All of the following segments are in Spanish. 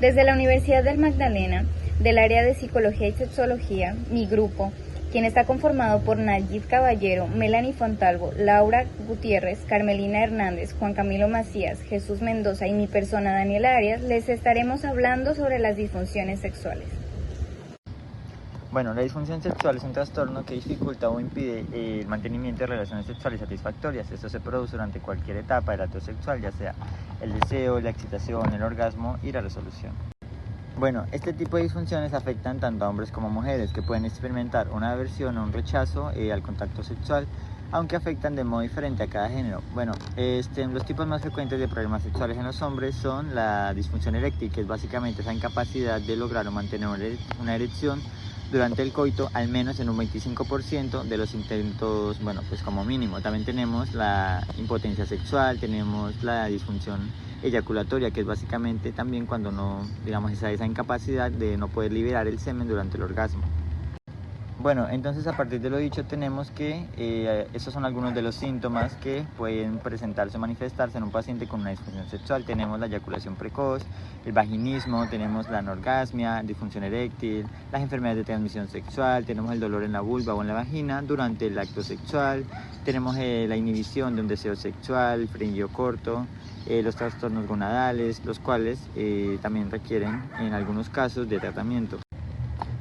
Desde la Universidad del Magdalena, del área de Psicología y Sexología, mi grupo, quien está conformado por Nayib Caballero, Melanie Fontalvo, Laura Gutiérrez, Carmelina Hernández, Juan Camilo Macías, Jesús Mendoza y mi persona Daniela Arias, les estaremos hablando sobre las disfunciones sexuales. Bueno, la disfunción sexual es un trastorno que dificulta o impide el mantenimiento de relaciones sexuales satisfactorias. Esto se produce durante cualquier etapa del acto sexual, ya sea el deseo, la excitación, el orgasmo y la resolución. Bueno, este tipo de disfunciones afectan tanto a hombres como a mujeres, que pueden experimentar una aversión o un rechazo al contacto sexual, aunque afectan de modo diferente a cada género. Bueno, los tipos más frecuentes de problemas sexuales en los hombres son la disfunción eréctil, que es básicamente esa incapacidad de lograr o mantener una erección durante el coito, al menos en un 25% de los intentos, bueno, pues como mínimo. También tenemos la impotencia sexual, tenemos la disfunción eyaculatoria, que es básicamente también cuando no, digamos, esa incapacidad de no poder liberar el semen durante el orgasmo. Bueno, entonces a partir de lo dicho tenemos que esos son algunos de los síntomas que pueden presentarse o manifestarse en un paciente con una disfunción sexual. Tenemos la eyaculación precoz, el vaginismo, tenemos la anorgasmia, disfunción eréctil, las enfermedades de transmisión sexual, tenemos el dolor en la vulva o en la vagina durante el acto sexual, tenemos la inhibición de un deseo sexual, el frenillo corto, los trastornos gonadales, los cuales también requieren en algunos casos de tratamiento.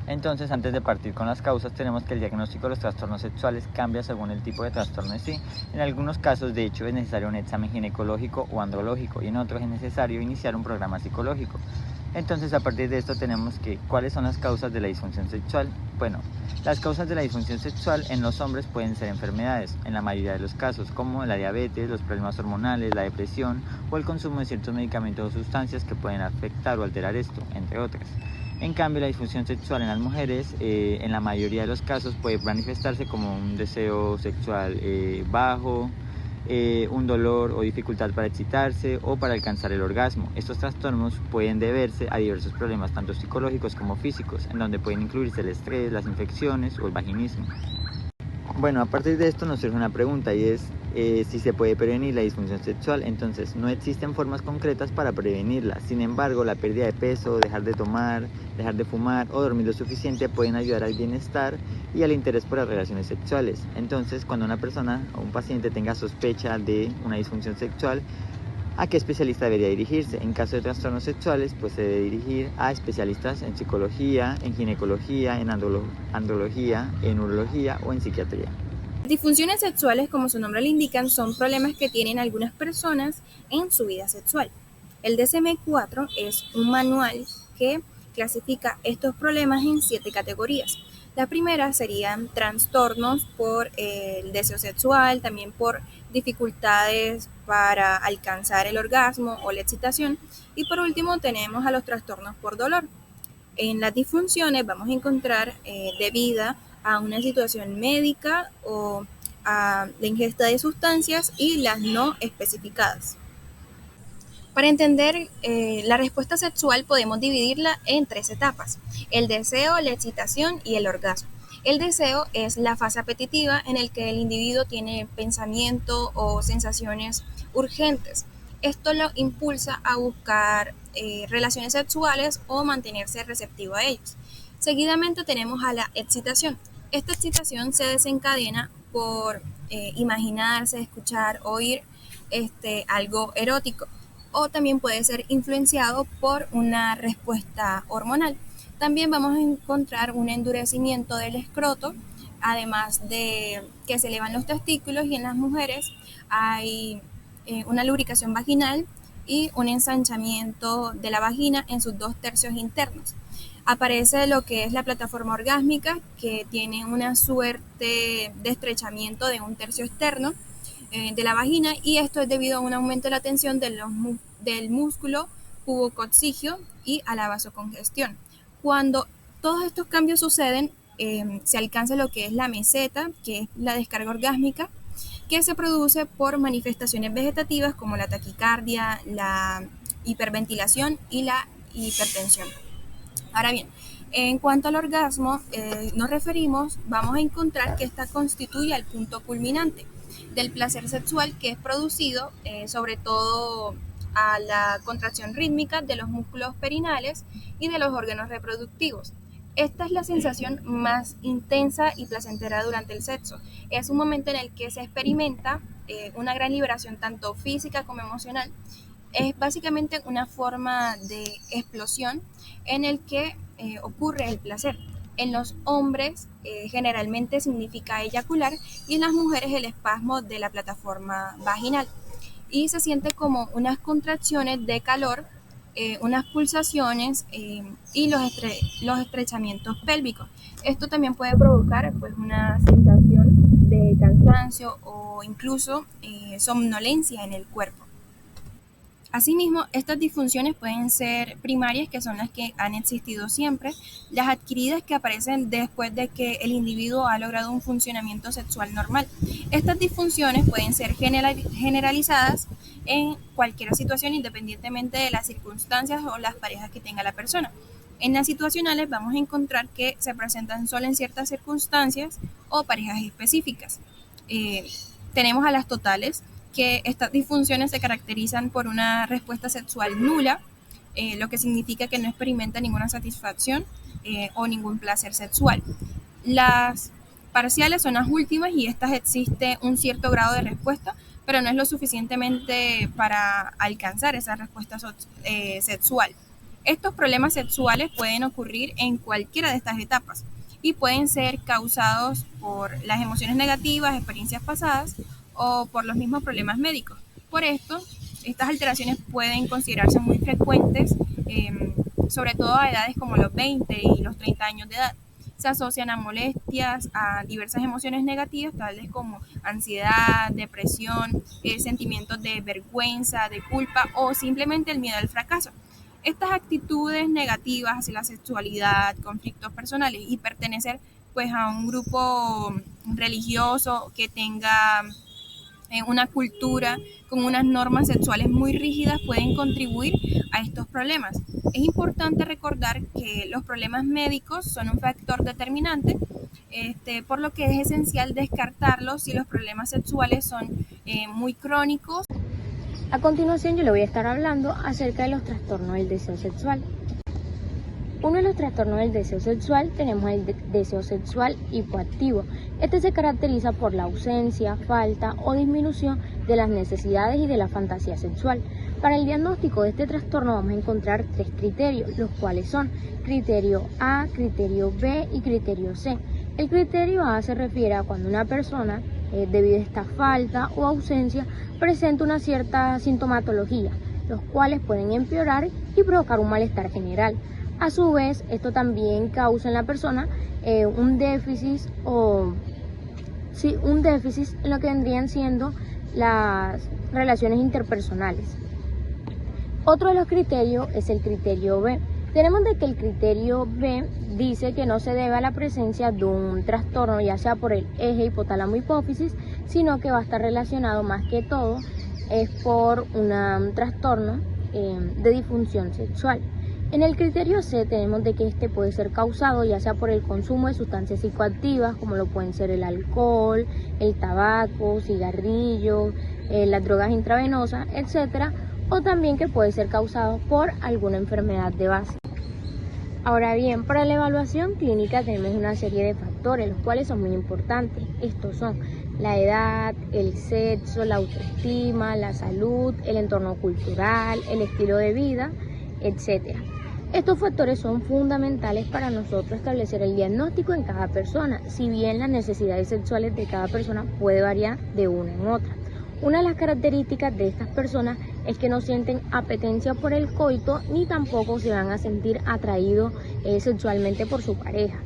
Entonces, antes de partir con las causas, tenemos que el diagnóstico de los trastornos sexuales cambia según el tipo de trastorno en sí. En algunos casos, de hecho, es necesario un examen ginecológico o andrológico, y en otros es necesario iniciar un programa psicológico. Entonces, a partir de esto tenemos que, ¿cuáles son las causas de la disfunción sexual? Bueno, las causas de la disfunción sexual en los hombres pueden ser enfermedades, en la mayoría de los casos, como la diabetes, los problemas hormonales, la depresión o el consumo de ciertos medicamentos o sustancias que pueden afectar o alterar esto, entre otras. En cambio, la disfunción sexual en las mujeres, en la mayoría de los casos, puede manifestarse como un deseo sexual bajo, un dolor o dificultad para excitarse o para alcanzar el orgasmo. Estos trastornos pueden deberse a diversos problemas, tanto psicológicos como físicos, en donde pueden incluirse el estrés, las infecciones o el vaginismo. Bueno, a partir de esto nos surge una pregunta, y es si se puede prevenir la disfunción sexual. Entonces, no existen formas concretas para prevenirla. Sin embargo, la pérdida de peso, dejar de tomar, dejar de fumar o dormir lo suficiente pueden ayudar al bienestar y al interés por las relaciones sexuales. Entonces, cuando una persona o un paciente tenga sospecha de una disfunción sexual, ¿a qué especialista debería dirigirse? En caso de trastornos sexuales, pues se debe dirigir a especialistas en psicología, en ginecología, en andrología, en urología o en psiquiatría. Las disfunciones sexuales, como su nombre lo indican, son problemas que tienen algunas personas en su vida sexual. El DSM-4 es un manual que clasifica estos problemas en 7 categorías. La primera serían trastornos por el deseo sexual, también por dificultades para alcanzar el orgasmo o la excitación. Y por último tenemos a los trastornos por dolor. En las disfunciones vamos a encontrar debida a una situación médica o a la ingesta de sustancias y las no especificadas. Para entender la respuesta sexual podemos dividirla en 3 etapas: el deseo, la excitación y el orgasmo. El deseo es la fase apetitiva en el que el individuo tiene pensamiento o sensaciones urgentes. Esto lo impulsa a buscar relaciones sexuales o mantenerse receptivo a ellos. Seguidamente tenemos a la excitación. Esta excitación se desencadena por imaginarse, escuchar, oír algo erótico, o también puede ser influenciado por una respuesta hormonal. También vamos a encontrar un endurecimiento del escroto, además de que se elevan los testículos, y en las mujeres hay una lubricación vaginal y un ensanchamiento de la vagina en sus 2/3 internos. Aparece lo que es la plataforma orgásmica, que tiene una suerte de estrechamiento de 1/3 externo de la vagina, y esto es debido a un aumento de la tensión del músculo pubococcígeo y a la vasocongestión. Cuando todos estos cambios suceden, se alcanza lo que es la meseta, que es la descarga orgásmica, que se produce por manifestaciones vegetativas como la taquicardia, la hiperventilación y la hipertensión. Ahora bien, en cuanto al orgasmo vamos a encontrar que esta constituye el punto culminante del placer sexual, que es producido sobre todo a la contracción rítmica de los músculos perinales y de los órganos reproductivos. Esta es la sensación más intensa y placentera durante el sexo. Es un momento en el que se experimenta una gran liberación tanto física como emocional. Es básicamente una forma de explosión en el que ocurre el placer. En los hombres generalmente significa eyacular y en las mujeres el espasmo de la plataforma vaginal. Y se siente como unas contracciones de calor, unas pulsaciones y los estrechamientos pélvicos. Esto también puede provocar pues, una sensación de cansancio o incluso somnolencia en el cuerpo. Asimismo, estas disfunciones pueden ser primarias, que son las que han existido siempre, las adquiridas que aparecen después de que el individuo ha logrado un funcionamiento sexual normal. Estas disfunciones pueden ser generalizadas en cualquier situación, independientemente de las circunstancias o las parejas que tenga la persona. En las situacionales vamos a encontrar que se presentan solo en ciertas circunstancias o parejas específicas. Tenemos a las totales, que estas disfunciones se caracterizan por una respuesta sexual nula, lo que significa que no experimenta ninguna satisfacción o ningún placer sexual. Las parciales son las últimas y estas existe un cierto grado de respuesta, pero no es lo suficientemente para alcanzar esa respuesta sexual. Estos problemas sexuales pueden ocurrir en cualquiera de estas etapas y pueden ser causados por las emociones negativas, experiencias pasadas o por los mismos problemas médicos. Por esto, estas alteraciones pueden considerarse muy frecuentes, sobre todo a edades como los 20 y los 30 años de edad. Se asocian a molestias, a diversas emociones negativas, tales como ansiedad, depresión, sentimientos de vergüenza, de culpa o simplemente el miedo al fracaso. Estas actitudes negativas hacia la sexualidad, conflictos personales y pertenecer pues, a un grupo religioso que tenga una cultura con unas normas sexuales muy rígidas pueden contribuir a estos problemas. Es importante recordar que los problemas médicos son un factor determinante, por lo que es esencial descartarlos si los problemas sexuales son muy crónicos. A continuación yo le voy a estar hablando acerca de los trastornos del deseo sexual. Uno de los trastornos del deseo sexual tenemos el deseo sexual hipoactivo. Este se caracteriza por la ausencia, falta o disminución de las necesidades y de la fantasía sexual. Para el diagnóstico de este trastorno vamos a encontrar 3 criterios, los cuales son criterio A, criterio B y criterio C. El criterio A se refiere a cuando una persona, debido a esta falta o ausencia, presenta una cierta sintomatología, los cuales pueden empeorar y provocar un malestar general. A su vez, esto también causa en la persona un déficit en lo que vendrían siendo las relaciones interpersonales. Otro de los criterios es el criterio B. Tenemos de que el criterio B dice que no se debe a la presencia de un trastorno, ya sea por el eje hipotálamo-hipófisis, sino que va a estar relacionado más que todo es por un trastorno de disfunción sexual. En el criterio C tenemos de que este puede ser causado ya sea por el consumo de sustancias psicoactivas como lo pueden ser el alcohol, el tabaco, cigarrillos, las drogas intravenosas, etc. O también que puede ser causado por alguna enfermedad de base. Ahora bien, para la evaluación clínica tenemos una serie de factores, los cuales son muy importantes. Estos son la edad, el sexo, la autoestima, la salud, el entorno cultural, el estilo de vida, etc. Estos factores son fundamentales para nosotros establecer el diagnóstico en cada persona, si bien las necesidades sexuales de cada persona puede variar de una en otra. Una de las características de estas personas es que no sienten apetencia por el coito ni tampoco se van a sentir atraídos sexualmente por su pareja.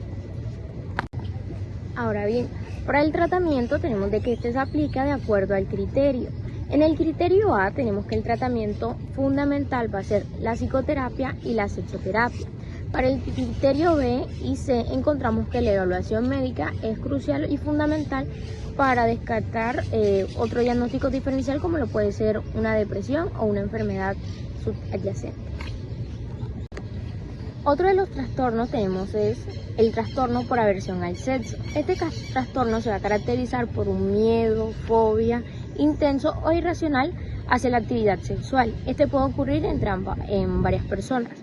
Ahora bien, para el tratamiento tenemos de que este se aplica de acuerdo al criterio. En el criterio A tenemos que el tratamiento fundamental va a ser la psicoterapia y la sexoterapia. Para el criterio B y C encontramos que la evaluación médica es crucial y fundamental para descartar otro diagnóstico diferencial como lo puede ser una depresión o una enfermedad subyacente. Otro de los trastornos tenemos es el trastorno por aversión al sexo. Este trastorno se va a caracterizar por un miedo, fobia, intenso o irracional hacia la actividad sexual. Este puede ocurrir en varias personas.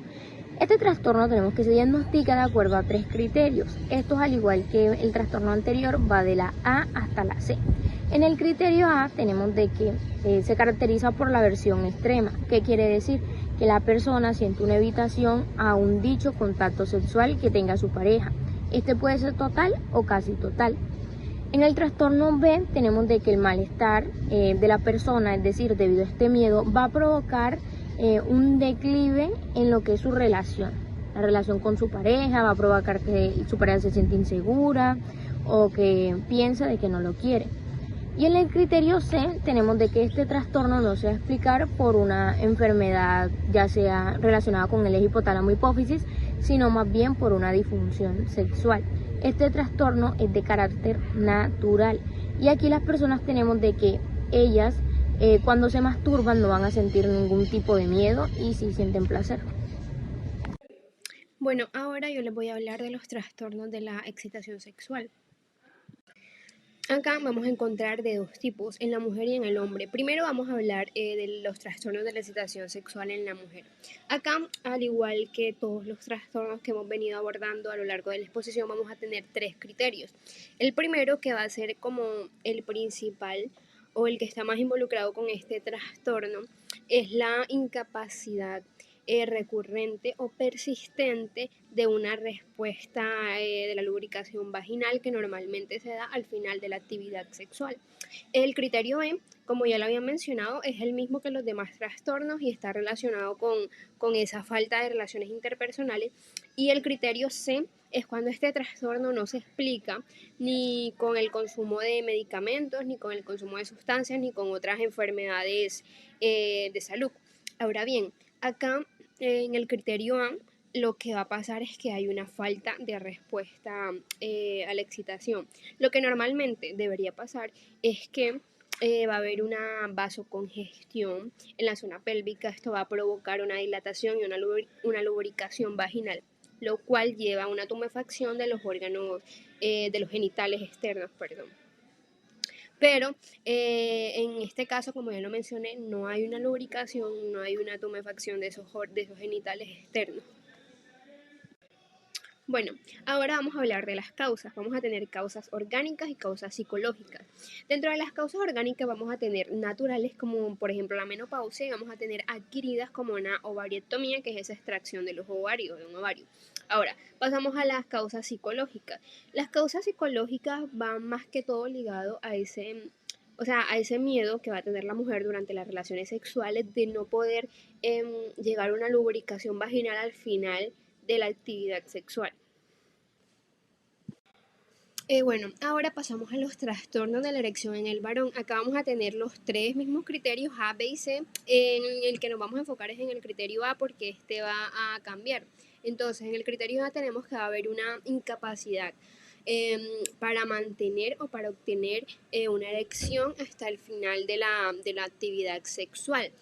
Este trastorno tenemos que se diagnostica de acuerdo a 3 criterios. Estos, al igual que el trastorno anterior, va de la A hasta la C. En el criterio A tenemos de que se caracteriza por la aversión extrema. ¿Qué quiere decir? Que la persona siente una evitación a un dicho contacto sexual que tenga su pareja. Este puede ser total o casi total. En el trastorno B tenemos de que el malestar de la persona, es decir, debido a este miedo, va a provocar un declive en lo que es su relación. La relación con su pareja va a provocar que su pareja se siente insegura o que piensa de que no lo quiere. Y en el criterio C tenemos de que este trastorno no se va a explicar por una enfermedad ya sea relacionada con el eje hipotálamo hipófisis, sino más bien por una disfunción sexual. Este trastorno es de carácter natural y aquí las personas tenemos de que ellas cuando se masturban no van a sentir ningún tipo de miedo y sí sienten placer. Bueno, ahora yo les voy a hablar de los trastornos de la excitación sexual. Acá vamos a encontrar de 2 tipos, en la mujer y en el hombre. Primero vamos a hablar de los trastornos de la excitación sexual en la mujer. Acá, al igual que todos los trastornos que hemos venido abordando a lo largo de la exposición, vamos a tener 3 criterios. El primero, que va a ser como el principal o el que está más involucrado con este trastorno, es la incapacidad recurrente o persistente de una respuesta de la lubricación vaginal que normalmente se da al final de la actividad sexual. El criterio B, como ya lo había mencionado, es el mismo que los demás trastornos y está relacionado con esa falta de relaciones interpersonales. Y el criterio C es cuando este trastorno no se explica ni con el consumo de medicamentos, ni con el consumo de sustancias, ni con otras enfermedades de salud. Ahora bien, acá en el criterio A, lo que va a pasar es que hay una falta de respuesta a la excitación. Lo que normalmente debería pasar es que va a haber una vasocongestión en la zona pélvica. Esto va a provocar una dilatación y una lubricación vaginal, lo cual lleva a una tumefacción de los órganos, de los genitales externos, perdón. Pero en este caso, como ya lo mencioné, no hay una lubricación, no hay una tumefacción de esos genitales externos. Bueno, ahora vamos a hablar de las causas. Vamos a tener causas orgánicas y causas psicológicas. Dentro de las causas orgánicas vamos a tener naturales como por ejemplo la menopausia y vamos a tener adquiridas como una ovariectomía, que es esa extracción de los ovarios, de un ovario. Ahora, pasamos a las causas psicológicas. Las causas psicológicas van más que todo ligado a ese miedo que va a tener la mujer durante las relaciones sexuales de no poder llegar a una lubricación vaginal al final de la actividad sexual. Bueno, ahora pasamos a los trastornos de la erección en el varón. Acá vamos a tener los 3 mismos criterios A, B y C. En el que nos vamos a enfocar es en el criterio A porque este va a cambiar. Entonces, en el criterio A tenemos que va a haber una incapacidad para mantener o para obtener una erección hasta el final de la actividad sexual.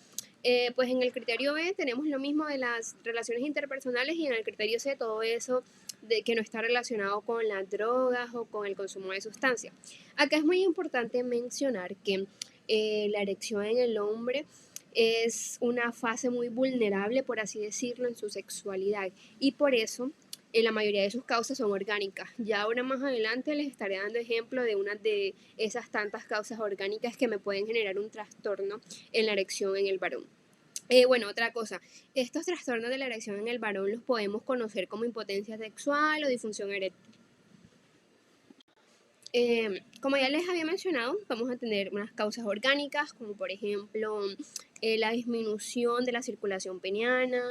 Pues en el criterio B tenemos lo mismo de las relaciones interpersonales y en el criterio C todo eso de que no está relacionado con las drogas o con el consumo de sustancias. Acá es muy importante mencionar que la erección en el hombre es una fase muy vulnerable, por así decirlo, en su sexualidad y por eso la mayoría de sus causas son orgánicas. Ya ahora más adelante les estaré dando ejemplo de una de esas tantas causas orgánicas que me pueden generar un trastorno en la erección en el varón. Bueno, otra cosa, estos trastornos de la erección en el varón los podemos conocer como impotencia sexual o disfunción eréctil. Como ya les había mencionado, vamos a tener unas causas orgánicas, como por ejemplo la disminución de la circulación peniana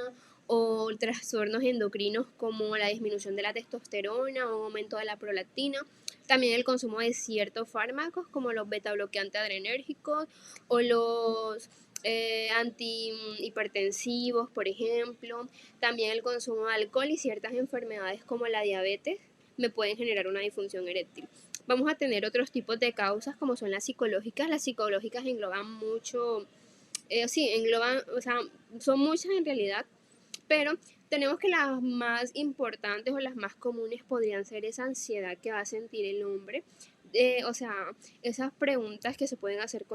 o trastornos endocrinos como la disminución de la testosterona o aumento de la prolactina. También el consumo de ciertos fármacos como los beta-bloqueantes adrenérgicos o los antihipertensivos, por ejemplo. También el consumo de alcohol y ciertas enfermedades como la diabetes me pueden generar una disfunción eréctil. Vamos a tener otros tipos de causas como son las psicológicas. Las psicológicas engloban mucho, son muchas en realidad, pero tenemos que las más importantes o las más comunes podrían ser esa ansiedad que va a sentir el hombre o sea, esas preguntas que se pueden hacer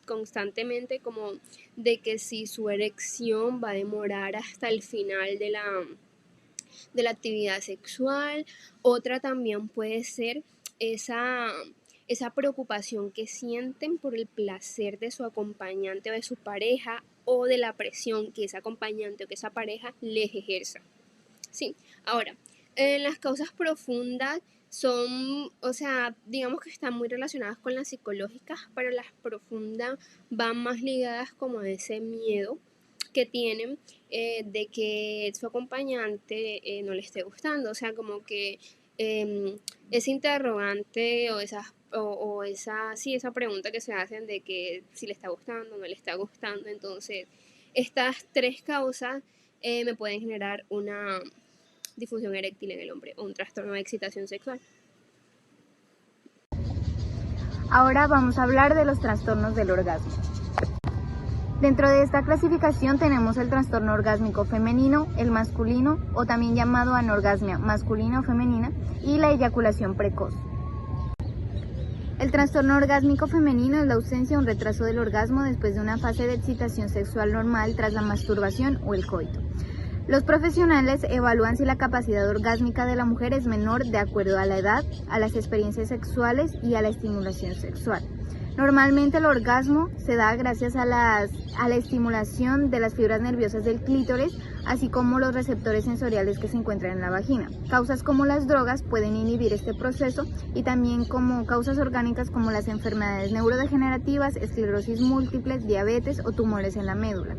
constantemente, como de que si su erección va a demorar hasta el final de la actividad sexual. Otra también puede ser esa, esa preocupación que sienten por el placer de su acompañante o de su pareja, o de la presión que ese acompañante o que esa pareja les ejerza. Sí, ahora, las causas profundas son, o sea, digamos que están muy relacionadas con las psicológicas, pero las profundas van más ligadas como a ese miedo que tienen, de que su acompañante no le esté gustando, o sea, como que ese interrogante o esa pregunta que se hacen de que si le está gustando o no le está gustando. Entonces, estas tres causas me pueden generar una disfunción eréctil en el hombre o un trastorno de excitación sexual. Ahora vamos a hablar de los trastornos del orgasmo. Dentro de esta clasificación tenemos el trastorno orgásmico femenino, el masculino o también llamado anorgasmia masculina o femenina, y la eyaculación precoz. El trastorno orgásmico femenino es la ausencia o un retraso del orgasmo después de una fase de excitación sexual normal tras la masturbación o el coito. Los profesionales evalúan si la capacidad orgásmica de la mujer es menor de acuerdo a la edad, a las experiencias sexuales y a la estimulación sexual. Normalmente el orgasmo se da gracias a la estimulación de las fibras nerviosas del clítoris, así como los receptores sensoriales que se encuentran en la vagina. Causas como las drogas pueden inhibir este proceso, y también como causas orgánicas como las enfermedades neurodegenerativas, esclerosis múltiple, diabetes o tumores en la médula.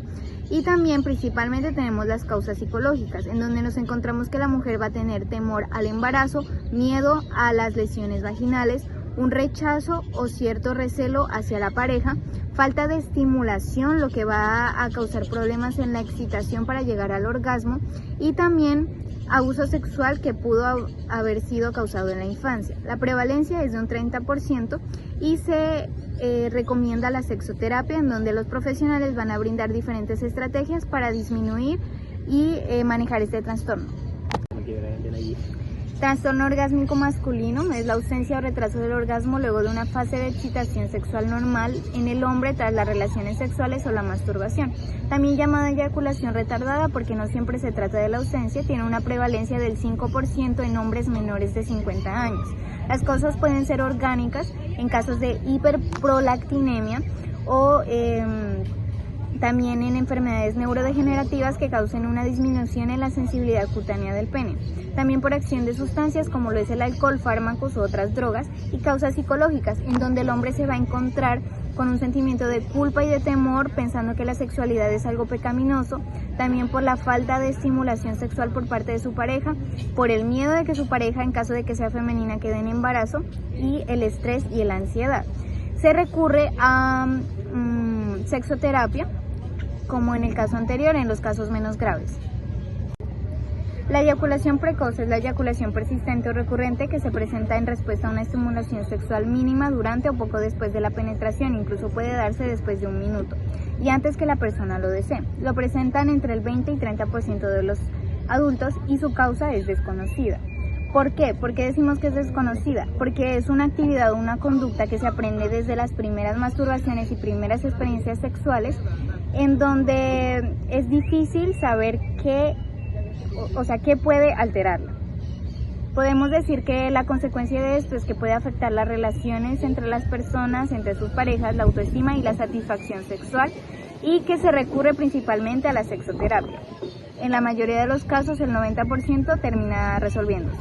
Y también principalmente tenemos las causas psicológicas, en donde nos encontramos que la mujer va a tener temor al embarazo, miedo a las lesiones vaginales, un rechazo o cierto recelo hacia la pareja, falta de estimulación, lo que va a causar problemas en la excitación para llegar al orgasmo, y también abuso sexual que pudo haber sido causado en la infancia. La prevalencia es de un 30% y se recomienda la sexoterapia, en donde los profesionales van a brindar diferentes estrategias para disminuir y manejar este trastorno. Trastorno orgásmico masculino es la ausencia o retraso del orgasmo luego de una fase de excitación sexual normal en el hombre tras las relaciones sexuales o la masturbación. También llamada eyaculación retardada, porque no siempre se trata de la ausencia, tiene una prevalencia del 5% en hombres menores de 50 años. Las causas pueden ser orgánicas en casos de hiperprolactinemia o también en enfermedades neurodegenerativas que causen una disminución en la sensibilidad cutánea del pene. También por acción de sustancias como lo es el alcohol, fármacos u otras drogas, y causas psicológicas, en donde el hombre se va a encontrar con un sentimiento de culpa y de temor, pensando que la sexualidad es algo pecaminoso. También por la falta de estimulación sexual por parte de su pareja, por el miedo de que su pareja, en caso de que sea femenina, quede en embarazo, y el estrés y la ansiedad. Se recurre a sexoterapia, como en el caso anterior, en los casos menos graves. La eyaculación precoz es la eyaculación persistente o recurrente que se presenta en respuesta a una estimulación sexual mínima durante o poco después de la penetración, incluso puede darse después de un minuto y antes que la persona lo desee. Lo presentan entre el 20 y 30% de los adultos y su causa es desconocida. ¿Por qué? ¿Por qué decimos que es desconocida? Porque es una actividad o una conducta que se aprende desde las primeras masturbaciones y primeras experiencias sexuales, en donde es difícil saber qué puede alterarla. Podemos decir que la consecuencia de esto es que puede afectar las relaciones entre las personas, entre sus parejas, la autoestima y la satisfacción sexual, y que se recurre principalmente a la sexoterapia. En la mayoría de los casos, el 90% termina resolviéndose.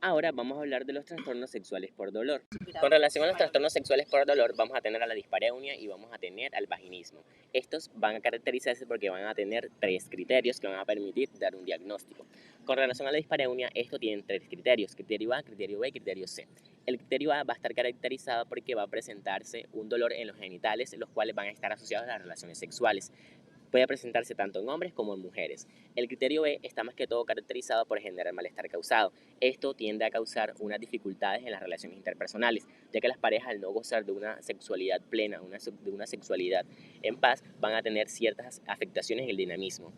Ahora vamos a hablar de los trastornos sexuales por dolor. Con relación a los trastornos sexuales por dolor, vamos a tener a la dispareunia y vamos a tener al vaginismo. Estos van a caracterizarse porque van a tener 3 criterios que van a permitir dar un diagnóstico. Con relación a la dispareunia, esto tiene 3 criterios: criterio A, criterio B y criterio C. El criterio A va a estar caracterizado porque va a presentarse un dolor en los genitales, los cuales van a estar asociados a las relaciones sexuales. Puede presentarse tanto en hombres como en mujeres. El criterio B está más que todo caracterizado por generar malestar causado. Esto tiende a causar unas dificultades en las relaciones interpersonales, ya que las parejas, al no gozar de una sexualidad plena, de una sexualidad en paz, van a tener ciertas afectaciones en el dinamismo.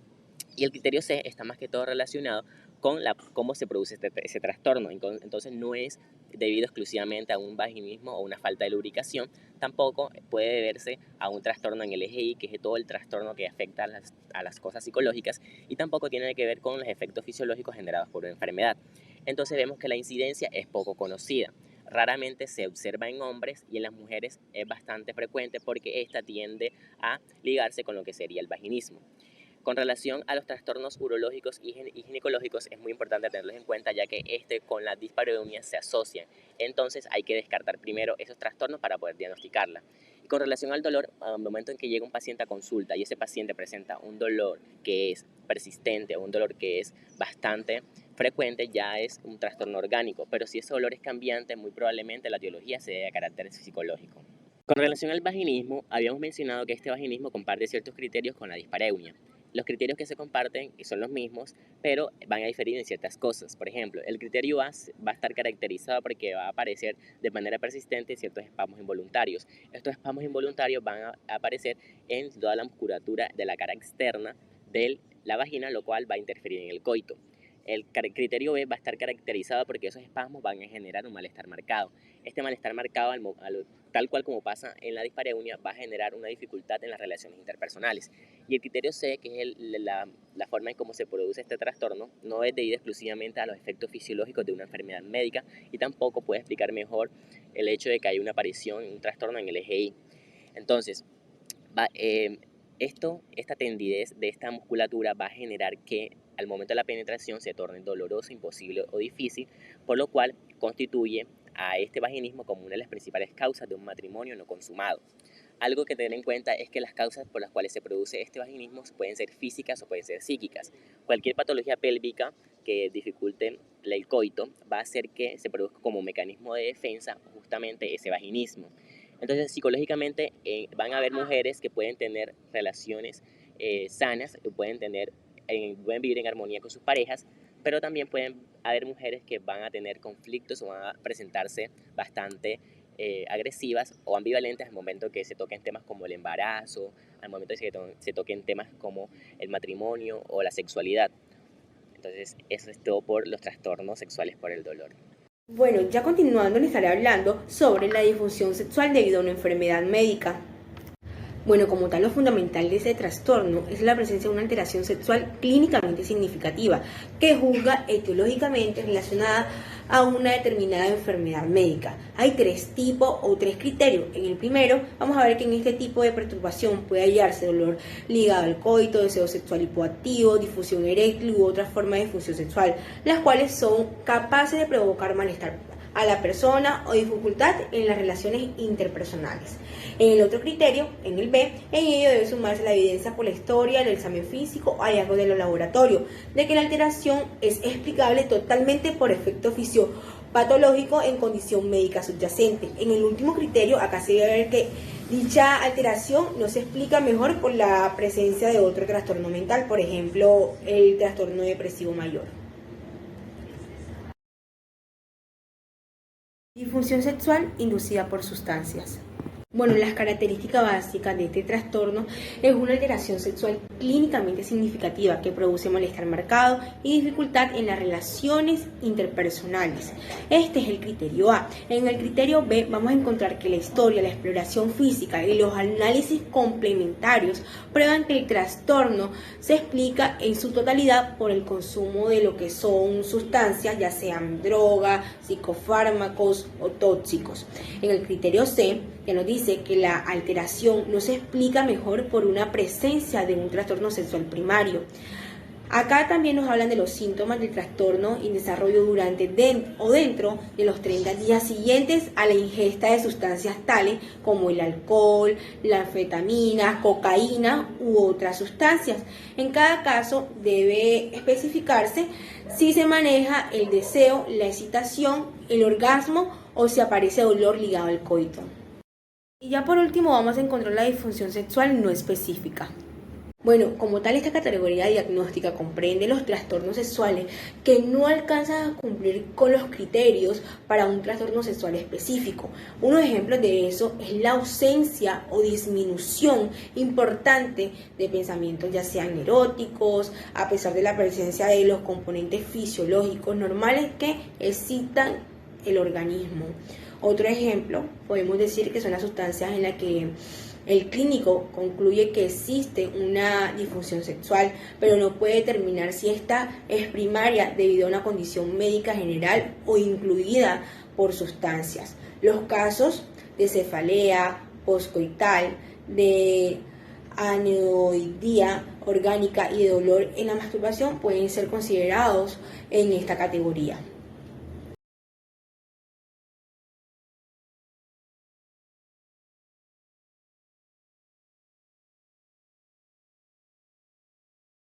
Y el criterio C está más que todo relacionado con cómo se produce ese trastorno. Entonces no es debido exclusivamente a un vaginismo o una falta de lubricación, tampoco puede deberse a un trastorno en el eje Y, que es todo el trastorno que afecta a las cosas psicológicas, y tampoco tiene que ver con los efectos fisiológicos generados por una enfermedad. Entonces vemos que la incidencia es poco conocida. Raramente se observa en hombres y en las mujeres es bastante frecuente porque esta tiende a ligarse con lo que sería el vaginismo. Con relación a los trastornos urológicos y ginecológicos es muy importante tenerlos en cuenta, ya que con la dispareunia se asocian. Entonces hay que descartar primero esos trastornos para poder diagnosticarla. Y con relación al dolor, al momento en que llega un paciente a consulta y ese paciente presenta un dolor que es persistente o un dolor que es bastante frecuente, ya es un trastorno orgánico. Pero si ese dolor es cambiante, muy probablemente la etiología se debe a carácter psicológico. Con relación al vaginismo, habíamos mencionado que este vaginismo comparte ciertos criterios con la dispareunia. Los criterios que se comparten son los mismos, pero van a diferir en ciertas cosas. Por ejemplo, el criterio A va a estar caracterizado porque va a aparecer de manera persistente ciertos espasmos involuntarios. Estos espasmos involuntarios van a aparecer en toda la musculatura de la cara externa de la vagina, lo cual va a interferir en el coito. El criterio B va a estar caracterizado porque esos espasmos van a generar un malestar marcado. Este malestar marcado, tal cual como pasa en la dispareunia, va a generar una dificultad en las relaciones interpersonales. Y el criterio C, que es la forma en cómo se produce este trastorno, no es debido exclusivamente a los efectos fisiológicos de una enfermedad médica y tampoco puede explicar mejor el hecho de que hay una aparición, un trastorno en el eje Y. Entonces, esta tendidez de esta musculatura va a generar que al momento de la penetración se torne doloroso, imposible o difícil, por lo cual constituye a este vaginismo como una de las principales causas de un matrimonio no consumado. Algo que tener en cuenta es que las causas por las cuales se produce este vaginismo pueden ser físicas o pueden ser psíquicas. Cualquier patología pélvica que dificulte el coito va a hacer que se produzca como mecanismo de defensa justamente ese vaginismo. Entonces, psicológicamente van a haber mujeres que pueden tener relaciones sanas, pueden vivir en armonía con sus parejas, pero también pueden haber mujeres que van a tener conflictos o van a presentarse bastante agresivas o ambivalentes al momento que se toquen temas como el embarazo, al momento que se toquen temas como el matrimonio o la sexualidad. Entonces, eso es todo por los trastornos sexuales por el dolor. Bueno, ya continuando les estaré hablando sobre la disfunción sexual debido a una enfermedad médica. Bueno, como tal, lo fundamental de ese trastorno es la presencia de una alteración sexual clínicamente significativa que juzga etiológicamente relacionada a una determinada enfermedad médica. Hay tres tipos o tres criterios. En el primero, vamos a ver que en este tipo de perturbación puede hallarse dolor ligado al coito, deseo sexual hipoactivo, difusión eréctil u otras formas de disfunción sexual, las cuales son capaces de provocar malestar a la persona o dificultad en las relaciones interpersonales. En el otro criterio, en el B, en ello debe sumarse la evidencia por la historia, el examen físico o hallazgos de los laboratorios, de que la alteración es explicable totalmente por efecto fisiopatológico en condición médica subyacente. En el último criterio, acá se debe ver que dicha alteración no se explica mejor por la presencia de otro trastorno mental, por ejemplo, el trastorno depresivo mayor. Disfunción sexual inducida por sustancias. Bueno, las características básicas de este trastorno es una alteración sexual clínicamente significativa que produce malestar marcado y dificultad en las relaciones interpersonales. Este es el criterio A. En el criterio B vamos a encontrar que la historia, la exploración física y los análisis complementarios prueban que el trastorno se explica en su totalidad por el consumo de lo que son sustancias, ya sean drogas, psicofármacos o tóxicos. En el criterio C, que nos dice que la alteración no se explica mejor por una presencia de un trastorno sexual primario. Acá también nos hablan de los síntomas del trastorno en desarrollo durante o dentro de los 30 días siguientes a la ingesta de sustancias tales como el alcohol, la anfetamina, cocaína u otras sustancias. En cada caso debe especificarse si se maneja el deseo, la excitación, el orgasmo o si aparece dolor ligado al coito. Y ya por último vamos a encontrar la disfunción sexual no específica. Bueno, como tal, esta categoría diagnóstica comprende los trastornos sexuales que no alcanzan a cumplir con los criterios para un trastorno sexual específico. Unos ejemplos de eso es la ausencia o disminución importante de pensamientos, ya sean eróticos, a pesar de la presencia de los componentes fisiológicos normales que excitan el organismo. Otro ejemplo, podemos decir que son las sustancias en las que el clínico concluye que existe una disfunción sexual, pero no puede determinar si esta es primaria debido a una condición médica general o incluida por sustancias. Los casos de cefalea postcoital, de anedoidía orgánica y de dolor en la masturbación pueden ser considerados en esta categoría.